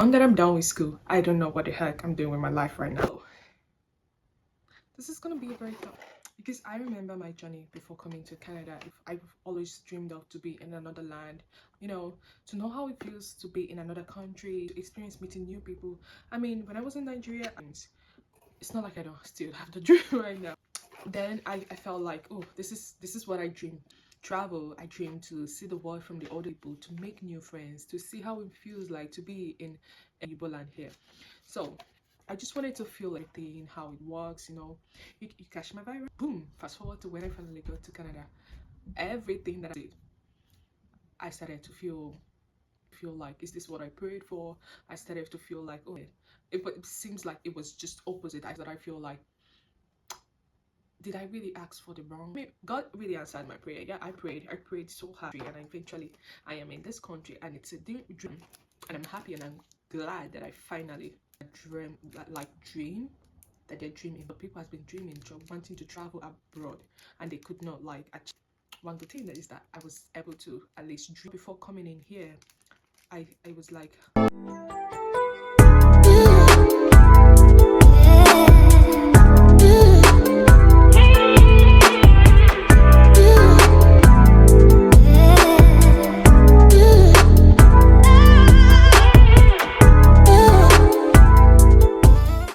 Now that I'm done with school, I don't know what the heck I'm doing with my life right now. This is gonna be a very tough because I remember my journey before coming to Canada. If I've always dreamed of to be in another land, to know how it feels to be in another country, to experience meeting new people. I mean, when I was in Nigeria, it's not like I don't still have the dream right now. Then I felt like, oh, this is what I dream. Travel. I dream to see the world from the other people, to make new friends, to see how it feels like to be in Igbo land here. So I just wanted to feel like how it works. You catch my vibe. Boom. Fast forward to when I finally got to Canada. Everything that I did, I started to feel like, is this what I prayed for? I started to feel like, oh, it seems like it was just opposite. I feel like, did I really ask for the wrong? I mean, God really answered my prayer. Yeah, I prayed so hard, and eventually I am in this country, and it's a dream, and I'm happy, and I'm glad that I finally dream that they're dreaming. But people has been dreaming, wanting to travel abroad, and they could not achieve. One good thing that is that I was able to at least dream before coming in here. I was like.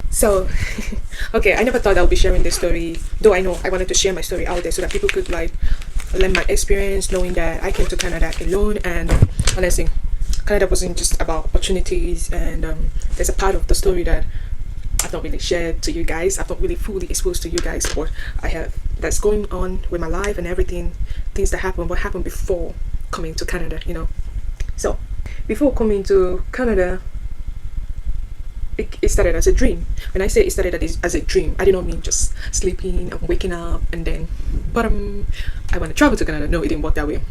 So, okay, I never thought I would be sharing this story, though I know I wanted to share my story out there so that people could learn my experience, knowing that I came to Canada alone. And honestly, Canada wasn't just about opportunities, and there's a part of the story that I've not really shared to you guys. I've not really fully exposed to you guys what I have that's going on with my life and everything, things that happened, what happened before coming to Canada. So, before coming to Canada, it started as a dream. When I say it started as a dream, I did not mean just sleeping and waking up and then, but I want to travel to Canada. No, it didn't work that way.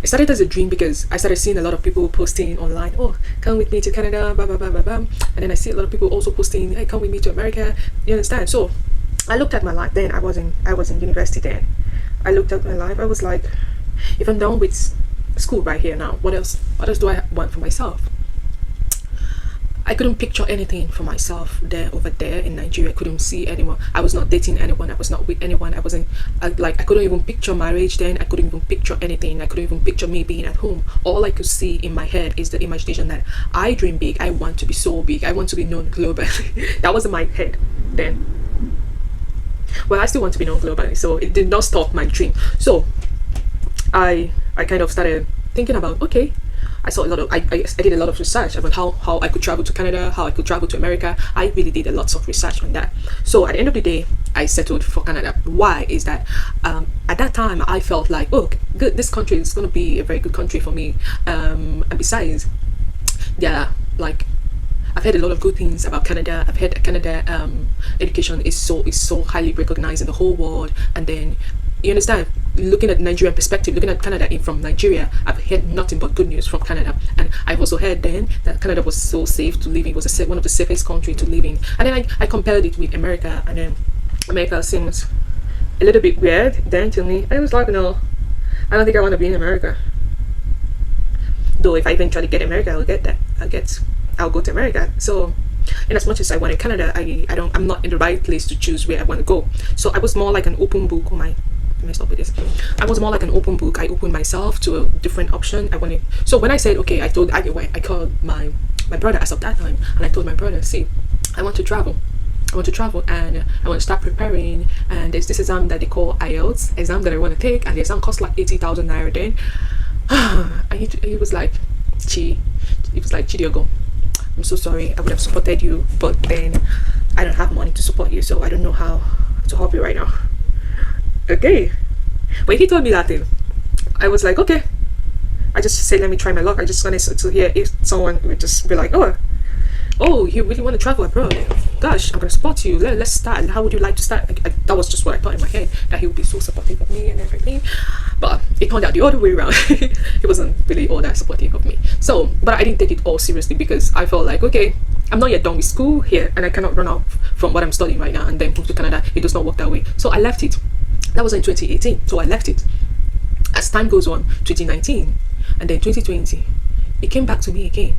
It started as a dream because I started seeing a lot of people posting online, oh, come with me to Canada, blah, blah, blah, blah, blah. And then I see a lot of people also posting, hey, come with me to America. You understand? So I looked at my life then. I was in university then. I looked at my life. I was like, if I'm done with school right here now, what else do I want for myself? I couldn't picture anything for myself over there in Nigeria. I couldn't see anyone. I was not dating anyone. I was not with anyone. I couldn't even picture marriage then. I couldn't even picture anything. I couldn't even picture me being at home. All I could see in my head is the imagination that I dream big. I want to be so big. I want to be known globally. That was in my head then. Well, I still want to be known globally, so it did not stop my dream. So I kind of started thinking about, okay, I saw a lot of I did a lot of research about how I could travel to Canada, how I could travel to America. I really did a lot of research on that. So at the end of the day, I settled for Canada. Why is that? At that time, I felt like, oh, good, this country is going to be a very good country for me. And besides, I've heard a lot of good things about Canada. I've heard that Canada education is so highly recognized in the whole world. And then, you understand, looking at Nigerian perspective, looking at Canada from Nigeria, I've heard nothing but good news from Canada. And I've also heard then that Canada was so safe to live in, was one of the safest countries to live in. And then I compared it with America, and then America seems a little bit weird then to me. I was like, no, I don't think I want to be in America. Though if I eventually get America, I'll get that. I'll go to America. So in as much as I wanted Canada, I'm not in the right place to choose where I want to go. So I was more like an open book. Oh my, let me stop with this. I was more like an open book. I opened myself to a different option. So when I said, okay, I called my brother as of that time, and I told my brother, see, I want to travel and I want to start preparing, and there's this exam that they call IELTS exam that I want to take, and the exam costs like 80,000 naira then. And he was like, Chidiogo, I'm so sorry, I would have supported you, but then I don't have money to support you, so I don't know how to help you right now. Okay, when he told me that thing, I was like, okay. I just said, let me try my luck. I just wanted to hear if someone would just be like, oh, you really want to travel abroad? Gosh, I'm gonna support you. Let's start. How would you like to start? That was just what I thought in my head, that he would be so supportive of me and everything. But it turned out the other way around. He wasn't really all that supportive of me. So, but I didn't take it all seriously because I felt like, okay, I'm not yet done with school here, and I cannot run off from what I'm studying right now and then move to Canada. It does not work that way. So I left it. That was in 2018. So I left it. As time goes on, 2019, and then 2020, it came back to me again.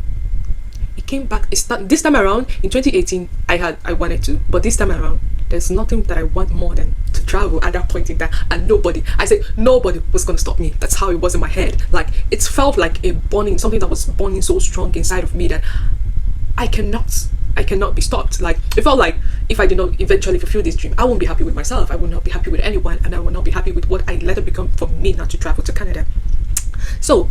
came back. This time around in 2018, I wanted to, but this time around, there's nothing that I want more than to travel at that point in time. And I said nobody was gonna stop me. That's how it was in my head. Like it felt like a burning, something that was burning so strong inside of me that I cannot be stopped. Like it felt like if I did not eventually fulfill this dream, I won't be happy with myself. I will not be happy with anyone, and I will not be happy with what I let it become for me not to travel to Canada. So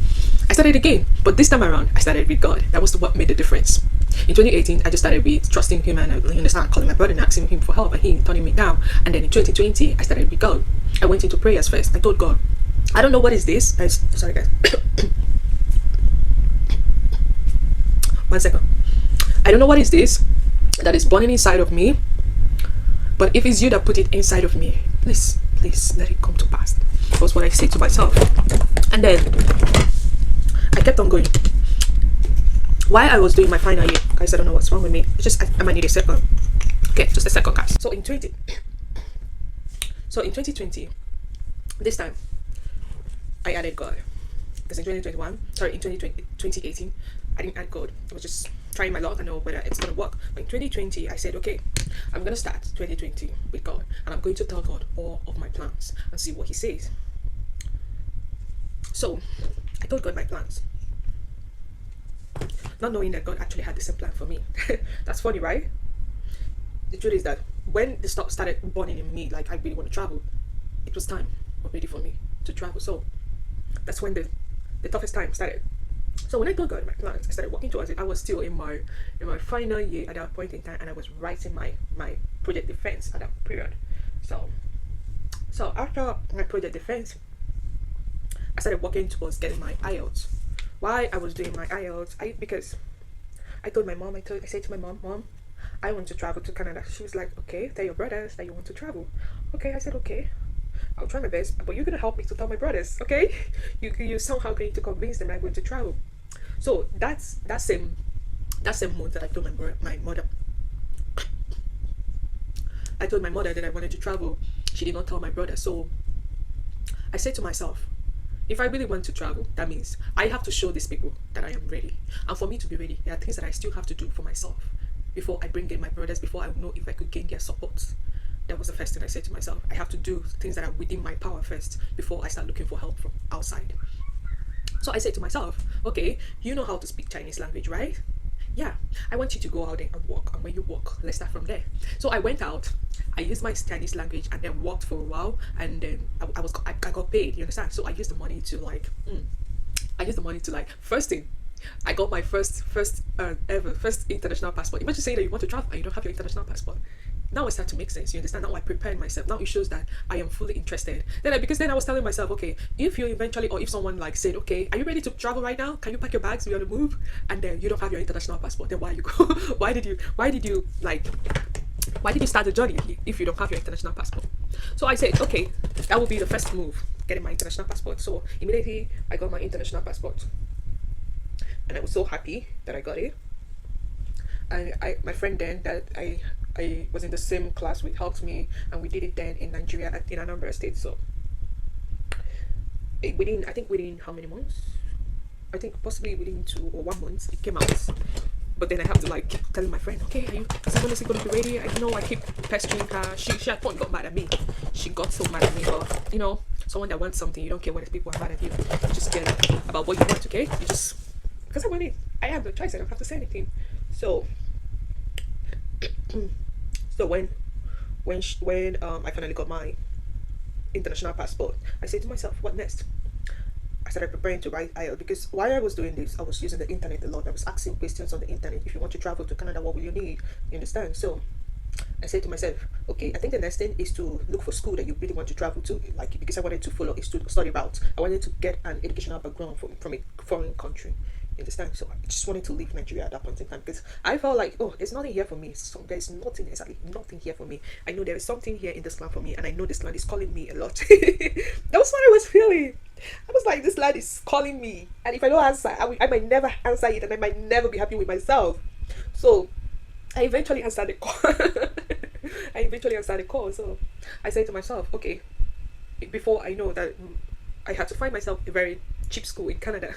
I started again, but this time around I started with God. That was what made the difference. In 2018, I just started with trusting Him, and I understand calling my brother and asking Him for help, and He turning me down. And then in 2020, I started with God. I went into prayers first. I told God, I don't know what is this. Sorry guys. 1 second. I don't know what is this that is burning inside of me, but if it's you that put it inside of me, please let it come to pass. That was what I said to myself. And then I kept on going. While I was doing my final year, guys, I don't know what's wrong with me. It's just I might need a second. Okay, just a second, guys. So in 2020, this time I added God. Because in 2018, I didn't add God. I was just trying my luck. I know whether it's gonna work. But in 2020, I said, okay, I'm gonna start 2020 with God, and I'm going to tell God all of my plans and see what He says. So I told God my plans, not knowing that God actually had the same plan for me. That's funny, right? The truth is that when the stuff started burning in me, like I really want to travel, it was time already for me to travel. So that's when the toughest time started. So when I told God my plans, I started working towards it. I was still in my final year at that point in time, and I was writing my project defense at that period. So after my project defense, I started working towards getting my IELTS. Why I was doing my IELTS, because I told my mom, I said to my mom, I want to travel to Canada. She was like, okay, tell your brothers that you want to travel. Okay, I said, okay, I'll try my best, but you're gonna help me to tell my brothers, okay? You somehow going to convince them I'm going to travel. So that same month that I told my mother, I told my mother that I wanted to travel. She did not tell my brother. So I said to myself, if I really want to travel, that means I have to show these people that I am ready. And for me to be ready, there are things that I still have to do for myself before I bring in my brothers, before I know if I could gain their support. That was the first thing I said to myself. I have to do things that are within my power first before I start looking for help from outside. So I said to myself, okay, you know how to speak Chinese language, right? Yeah, I want you to go out there and walk. And when you walk, let's start from there. So I went out, I used my Chinese language, and then walked for a while, and then I got paid, you understand? So I used the money to first thing, I got my first international passport. Imagine saying that you want to travel and you don't have your international passport. Now it starts to make sense, you understand? Now I prepared myself. Now it shows that I am fully interested. Because then I was telling myself, okay, if you eventually, or if someone like said, okay, are you ready to travel right now? Can you pack your bags? We're on the move. And then you don't have your international passport. Then why you go? why did you start the journey if you don't have your international passport? So I said, okay, that will be the first move, getting my international passport. So immediately I got my international passport. And I was so happy that I got it. And my friend then that I was in the same class with helped me, and we did it then in Nigeria in Anambra State. So within how many months? I think possibly within 2 or 1 month it came out. But then I have to keep telling my friend, okay, is it gonna be ready? I know I keep pestering her. She at point got mad at me. She got so mad at me, but someone that wants something, you don't care whether people are mad at you. You just care about what you want, okay? You just, because I want it. I have no choice. I don't have to say anything. So when I finally got my international passport, I said to myself, what next? I started preparing to write IELTS, because while I was doing this, I was using the internet a lot. I was asking questions on the internet. If you want to travel to Canada, what will you need? You understand? So I said to myself, okay, I think the next thing is to look for school that you really want to travel to, because I wanted to follow a study route. I wanted to get an educational background from a foreign country. You understand? So I just wanted to leave Nigeria at that point in time, because I felt like, oh, there's nothing here for me. So there's nothing here for me. I know there is something here in this land for me, and I know this land is calling me a lot. That was what I was feeling. I was like, this land is calling me, and if I don't answer, I might never answer it, and I might never be happy with myself. So I eventually answered the call. So I said to myself, okay, before I know that I had to find myself a very cheap school in Canada.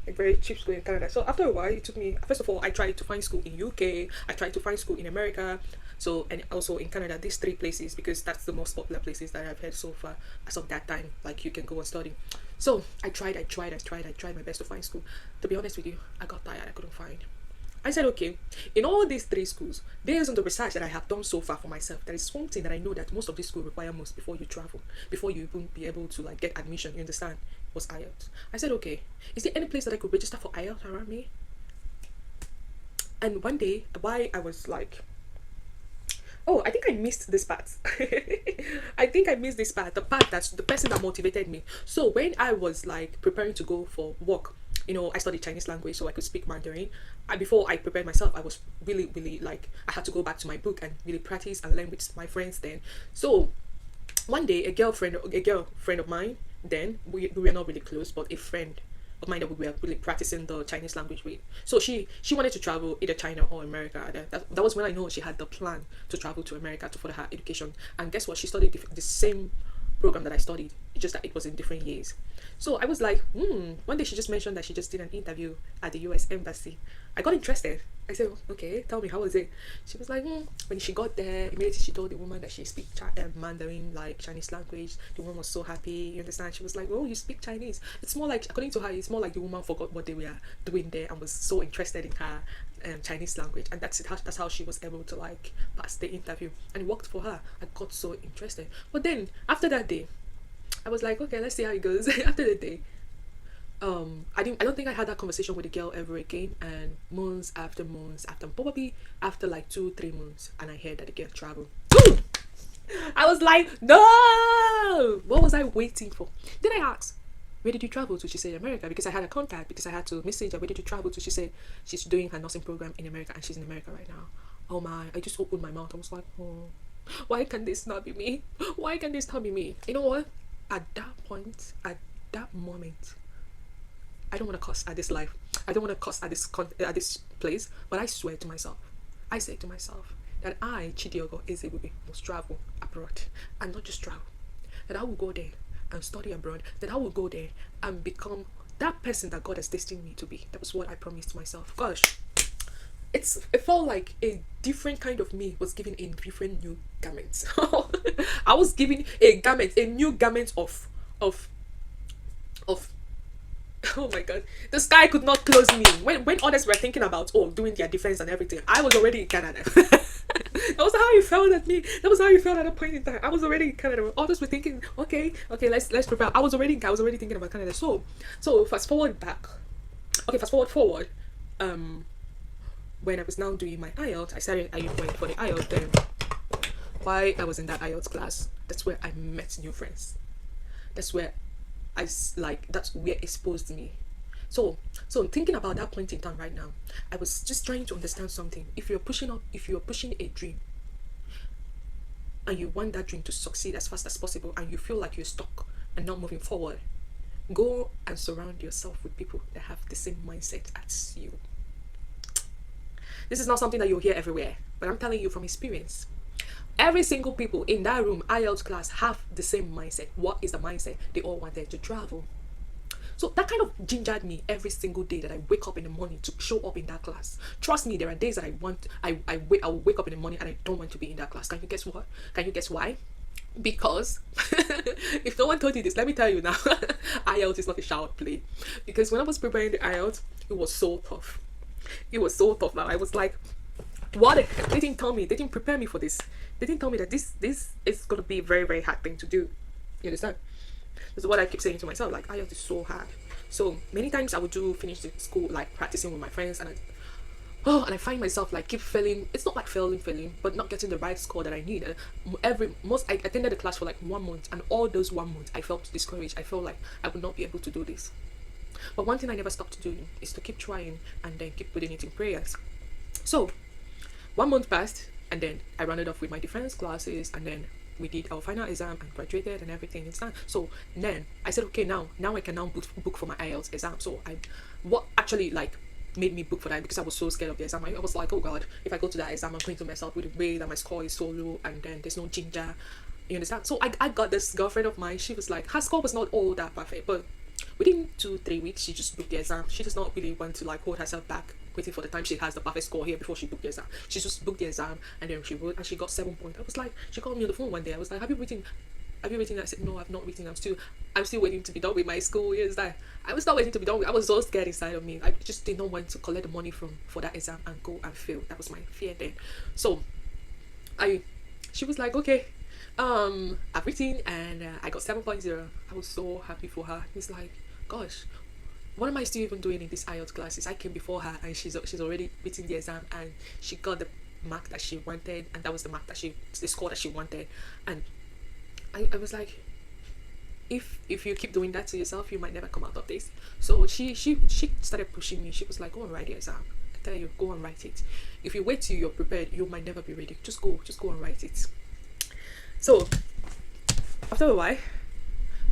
like very cheap school in Canada. So after a while, it took me. First of all, I tried to find school in UK. I tried to find school in America. So and also in Canada, these three places because that's the most popular places that I've heard so far as of that time. Like you can go and study. So I tried my best to find school. To be honest with you, I got tired. I couldn't find. I said, okay, in all these three schools, based on the research that I have done so far for myself, there is one thing that I know that most of these schools require most before you travel, before you even be able to like get admission, you understand, was IELTS. I said, okay, is there any place that I could register for IELTS around me? And one day, why I was like, oh, I think I missed this part. I think I missed this part, the part that's the person that motivated me. So when I was like preparing to go for work, I studied Chinese language so I could speak Mandarin. Before I prepared myself, I was really, really like, I had to go back to my book and really practice and learn with my friends then. So one day, a girlfriend of mine, then we were not really close, but a friend of mine that we were really practicing the Chinese language with. So she wanted to travel either China or America. That was when I know she had the plan to travel to America to further her education. And guess what? She studied the same program that I studied. It's just that it was in different years. So I was like, one day she just mentioned that she just did an interview at the US Embassy. I got interested. I said, okay, tell me, how was it? She was like, when she got there, immediately she told the woman that she speaks Mandarin, like Chinese language. The woman was so happy, you understand? She was like, oh, you speak Chinese. It's more like, according to her, it's more like the woman forgot what they were doing there and was so interested in her Chinese language. And that's how she was able to like pass the interview. And it worked for her. I got so interested. But then, after that day, I was like, okay, let's see how it goes. After the day, I don't think I had that conversation with the girl ever again. And months after, probably after like 2-3 months, and I heard that the girl traveled. I was like, no, what was I waiting for? Then I asked, where did you travel to? She said America, because I had a contact, because I had to message her. Where did you travel to? She said she's doing her nursing program in America, and she's in America right now. Oh my, I just opened my mouth. I was like, oh, why can this not be me? Why can this not be me? You know what? At that point, at that moment, I don't want to cuss at this life. I don't want to cuss at this place. But I swear to myself, I say to myself that I, Chidiogo Ezebube, must travel abroad, and not just travel. That I will go there and study abroad. That I will go there and become that person that God has destined me to be. That was what I promised myself. Gosh, it felt like a different kind of me was given in different new garments. I was given a new garment of oh my god, the sky could not close me. When others were thinking about doing their defense and everything, I was already in Canada. That was how you felt at me. That was how you felt at a point in time. I was already in Canada. Others were thinking, okay, let's prepare. I was already thinking about Canada. So fast forward forward. When I was now doing my IELTS, I went for the IELTS. Then while I was in that IELTS class, that's where I met new friends. That's where that's where exposed me. So thinking about that point in time right now, I was just trying to understand something. If you're pushing a dream and you want that dream to succeed as fast as possible, and you feel like you're stuck and not moving forward, go and surround yourself with people that have the same mindset as you. This is not something that you'll hear everywhere, but I'm telling you from experience. Every single people in that room, IELTS class, have the same mindset. What is the mindset? They all wanted to travel. So that kind of gingered me every single day that I wake up in the morning to show up in that class. Trust me, there are days that I will wake up in the morning and I don't want to be in that class. Can you guess what? Can you guess why? Because if no one told you this, let me tell you now. IELTS is not a shout play. Because when I was preparing the IELTS, it was so tough. It was so tough. Now I was like, what? They didn't tell me. They didn't prepare me for this. They didn't tell me that this is going to be a very, very hard thing to do. You understand? This is what I keep saying to myself. Like, IELTS is so hard. So many times I would finish the school, like practicing with my friends, and I find myself like keep failing. It's not like failing, but not getting the right score that I need. And I attended the class for like 1 month, and all those 1 month I felt discouraged. I felt like I would not be able to do this. But one thing I never stopped doing is to keep trying and then keep putting it in prayers. So 1 month passed, and then I rounded off with my defense classes, and then we did our final exam and graduated and everything is done. So then I said, okay, now I can now book for my IELTS exam. So what actually like made me book for that, because I was so scared of the exam. I was like, oh god, if I go to that exam, I'm going to mess up with the way that my score is so low, and then there's no ginger. You understand? So I got this girlfriend of mine. She was like, her score was not all that perfect, but within 2-3 weeks, she just booked the exam. She does not really want to like hold herself back, waiting for the time she has the perfect score here before she booked the exam. She just booked the exam, and then she wrote, and she got 7 points. I was like, she called me on the phone one day. I was like, have you written? Have you written? I said, no, I've not written. I'm still waiting to be done with my school. Yes, that I was not waiting to be done with. I was so scared inside of me. I just did not want to collect the money for that exam and go and fail. That was my fear then. So she was like, okay, I've written, and I got 7.0. I was so happy for her. It's like, gosh, what am I still even doing in these IELTS classes? I came before her, and she's already written the exam, and she got the mark that she wanted, and that was the score that she wanted. And I was like, if you keep doing that to yourself, you might never come out of this. So she started pushing me. She was like, go and write the exam. I tell you, go and write it. If you wait till you're prepared, you might never be ready. Just go and write it. So after a while,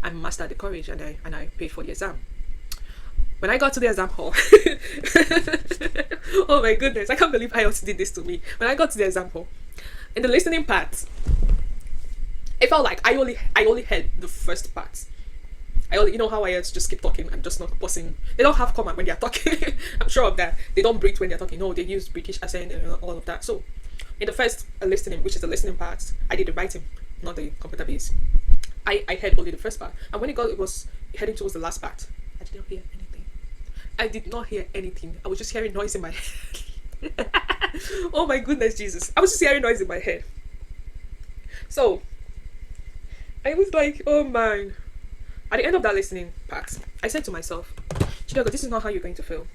I mastered the courage, and I paid for the exam. When I got to the exam hall, oh my goodness, I can't believe IELTS did this to me. When I got to the exam hall, in the listening part, it felt like I only heard the first part. You know how IELTS just keep talking and just not pausing. They don't have comma when they're talking. I'm sure of that. They don't breathe when they're talking. No, they use British accent and all of that. So in the first listening, which is the listening part, I did the writing, not the computer base. I heard only the first part, and when it was heading towards the last part, I did not hear anything. I did not hear anything. I was just hearing noise in my head. Oh my goodness, Jesus! I was just hearing noise in my head. So I was like, oh man. At the end of that listening part, I said to myself, Chicago, this is not how you're going to feel.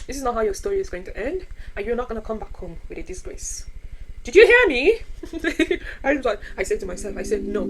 This is not how your story is going to end, and you're not going to come back home with a disgrace. Did you hear me? I said to myself, I said, no.